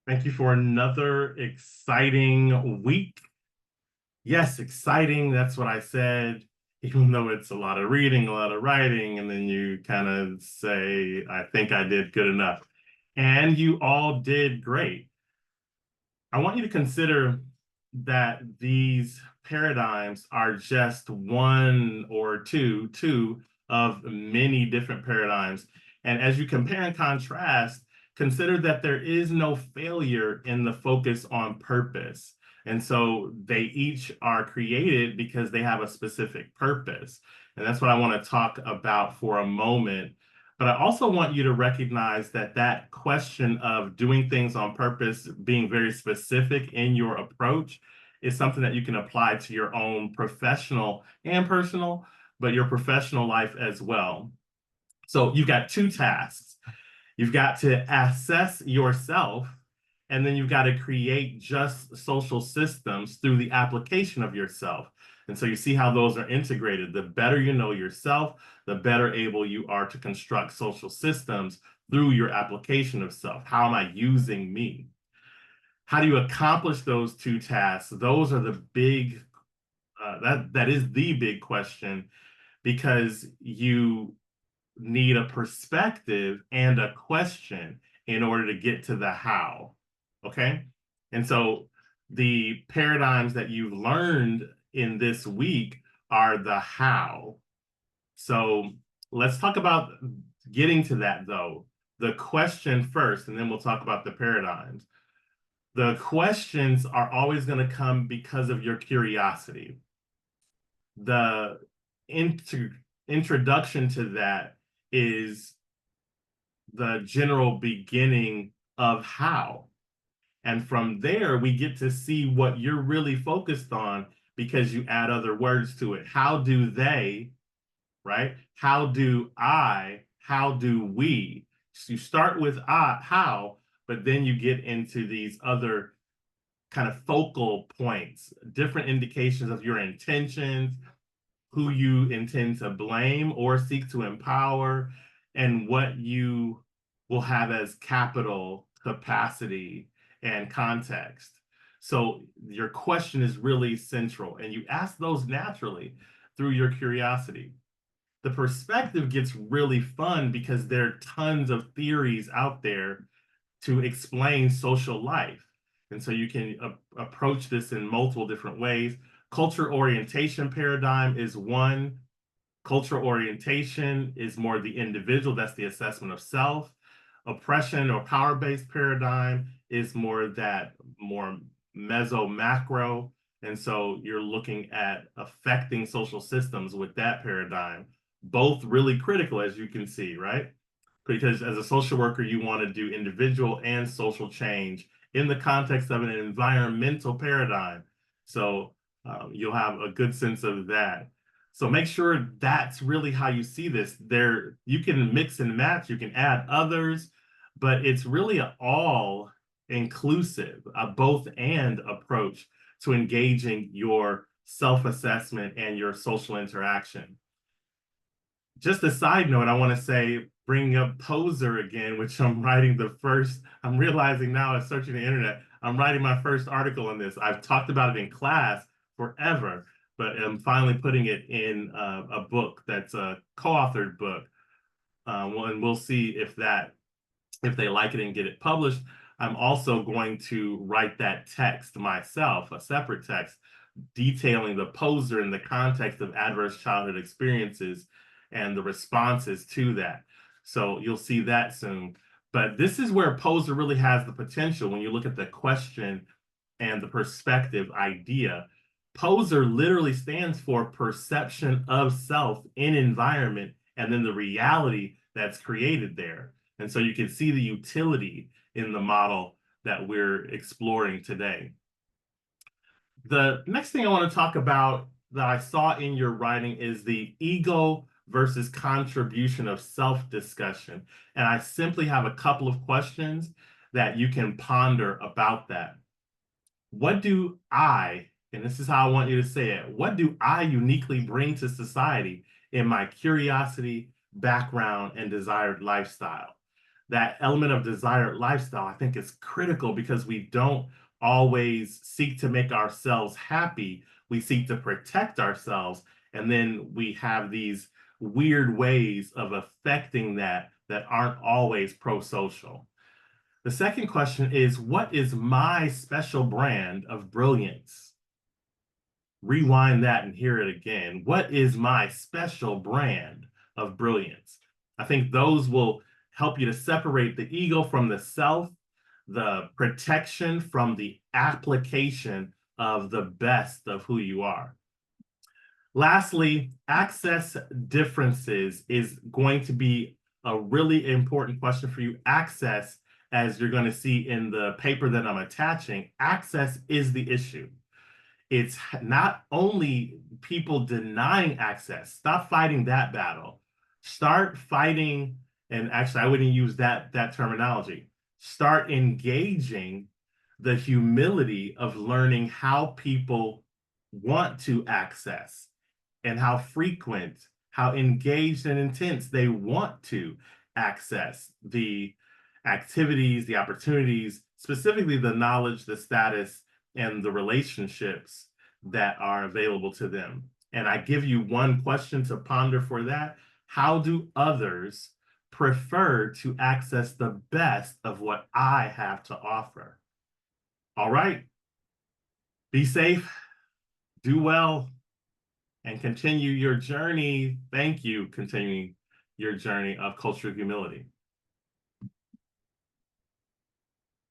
Thank you for another exciting week. Yes, exciting. That's what I said, even though it's a lot of reading, a lot of writing, and then you kind of say, I think I did good enough. And you all did great. I want you to consider that these paradigms are just one or two of many different paradigms. And as you compare and contrast, consider that there is no failure in the focus on purpose. And so they each are created because they have a specific purpose. And that's what I want to talk about for a moment. But I also want you to recognize that that question of doing things on purpose, being very specific in your approach, is something that you can apply to your own professional and personal, but your professional life as well. So you've got two tasks. You've got to assess yourself, and then you've got to create just social systems through the application of yourself. And so you see how those are integrated. The better you know yourself, the better able you are to construct social systems through your application of self. How am I using me? How do you accomplish those two tasks? Those are the big, that is the big question, because you need a perspective and a question in order to get to the how. Okay. And so the paradigms that you've learned in this week are the how. So let's talk about getting to that, though. The question first, and then we'll talk about the paradigms. The questions are always going to come because of your curiosity. The introduction to that is the general beginning of how. And from there, we get to see what you're really focused on because you add other words to it. How do they, right? How do I, how do we? So you start with how, but then you get into these other kind of focal points, different indications of your intentions, who you intend to blame or seek to empower, and what you will have as capital capacity and context. So your question is really central, and you ask those naturally through your curiosity. The perspective gets really fun because there are tons of theories out there to explain social life. And so you can approach this in multiple different ways. Culture orientation paradigm is one. Cultural orientation is more the individual, that's the assessment of self. Oppression or power-based paradigm is more that more meso macro. And so you're looking at affecting social systems with that paradigm, both really critical, as you can see, right? Because as a social worker, you want to do individual and social change in the context of an environmental paradigm. So you'll have a good sense of that. So make sure that's really how you see this. There, you can mix and match, you can add others, but it's really an all inclusive, a both and approach to engaging your self-assessment and your social interaction. Just a side note, I want to say, bring up Poser again, which I'm writing I'm realizing now as searching the internet, I'm writing my first article on this. I've talked about it in class forever, but I'm finally putting it in a book that's a co-authored book. And we'll see if they like it and get it published. I'm also going to write that text myself, a separate text, detailing the Poser in the context of adverse childhood experiences and the responses to that. So you'll see that soon. But this is where Poser really has the potential when you look at the question and the perspective idea. Poser literally stands for perception of self in environment and then the reality that's created there. And so you can see the utility in the model that we're exploring today. The next thing I want to talk about that I saw in your writing is the ego versus contribution of self discussion. And I simply have a couple of questions that you can ponder about that. What do I, and this is how I want you to say it, what do I uniquely bring to society in my curiosity, background, and desired lifestyle? that element of desired lifestyle, I think, is critical because we don't always seek to make ourselves happy. We seek to protect ourselves. And then we have these weird ways of affecting that aren't always pro-social. The second question is, what is my special brand of brilliance? Rewind that and hear it again. What is my special brand of brilliance? I think those will help you to separate the ego from the self, the protection from the application of the best of who you are. Lastly, access differences is going to be a really important question for you. Access, as you're going to see in the paper that I'm attaching, access is the issue. It's not only people denying access. Stop fighting that battle. Start fighting, and actually, I wouldn't use that terminology. Start engaging the humility of learning how people want to access and how frequent, how engaged and intense they want to access the activities, the opportunities, specifically the knowledge, the status, and the relationships that are available to them. And I give you one question to ponder for that. How do others prefer to access the best of what I have to offer? All right. Be safe, do well, and continue your journey. Thank you, continuing your journey of cultural humility.